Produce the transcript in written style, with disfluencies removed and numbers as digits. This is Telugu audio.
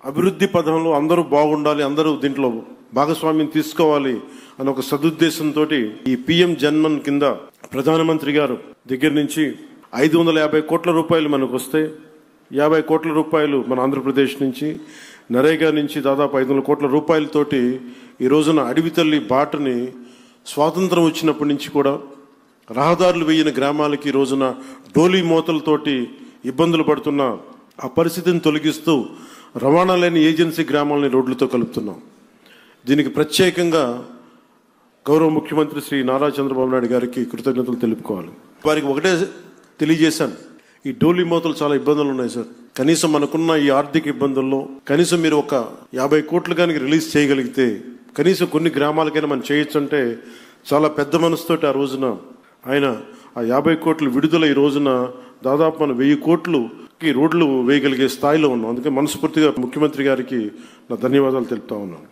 అభివృద్ధి పథంలో అందరూ బాగుండాలి, అందరూ దీంట్లో భాగస్వామ్యం తీసుకోవాలి అనే ఒక సదుద్దేశంతో ఈ పిఎం జన్మన్ కింద ప్రధానమంత్రి గారు దగ్గర నుంచి 550 కోట్ల రూపాయలు మనకు వస్తే 50 కోట్ల రూపాయలు మన ఆంధ్రప్రదేశ్ నుంచి, నరేగా నుంచి దాదాపు 500 కోట్ల రూపాయలతోటి ఈ రోజున అడవి తల్లి బాటని స్వాతంత్రం వచ్చినప్పటి నుంచి కూడా రహదారులు వేయని గ్రామాలకి ఈ రోజున డోలీ మోతలతోటి ఇబ్బందులు పడుతున్న ఆ పరిస్థితిని తొలగిస్తూ రవాణా లేని ఏజెన్సీ గ్రామాలని రోడ్లతో కలుపుతున్నాం. దీనికి ప్రత్యేకంగా గౌరవ ముఖ్యమంత్రి శ్రీ నారా చంద్రబాబు నాయుడు గారికి కృతజ్ఞతలు తెలుపుకోవాలి. వారికి ఒకటే తెలియజేశాను, ఈ డోలీ మోతలు చాలా ఇబ్బందులు ఉన్నాయి సార్. కనీసం మనకున్న ఈ ఆర్థిక ఇబ్బందుల్లో కనీసం మీరు ఒక 50 కోట్లు కానీ రిలీజ్ చేయగలిగితే కనీసం కొన్ని గ్రామాలకైనా మనం చేయొచ్చు అంటే చాలా పెద్ద మనసుతోటి ఆ రోజున ఆయన ఆ 50 కోట్లు విడుదల ఈ రోజున దాదాపు మనం 1000 కోట్లుకి రోడ్లు వేయగలిగే స్థాయిలో ఉన్నాం. అందుకే మనస్ఫూర్తిగా ముఖ్యమంత్రి గారికి నా ధన్యవాదాలు తెలుపుతా ఉన్నాను.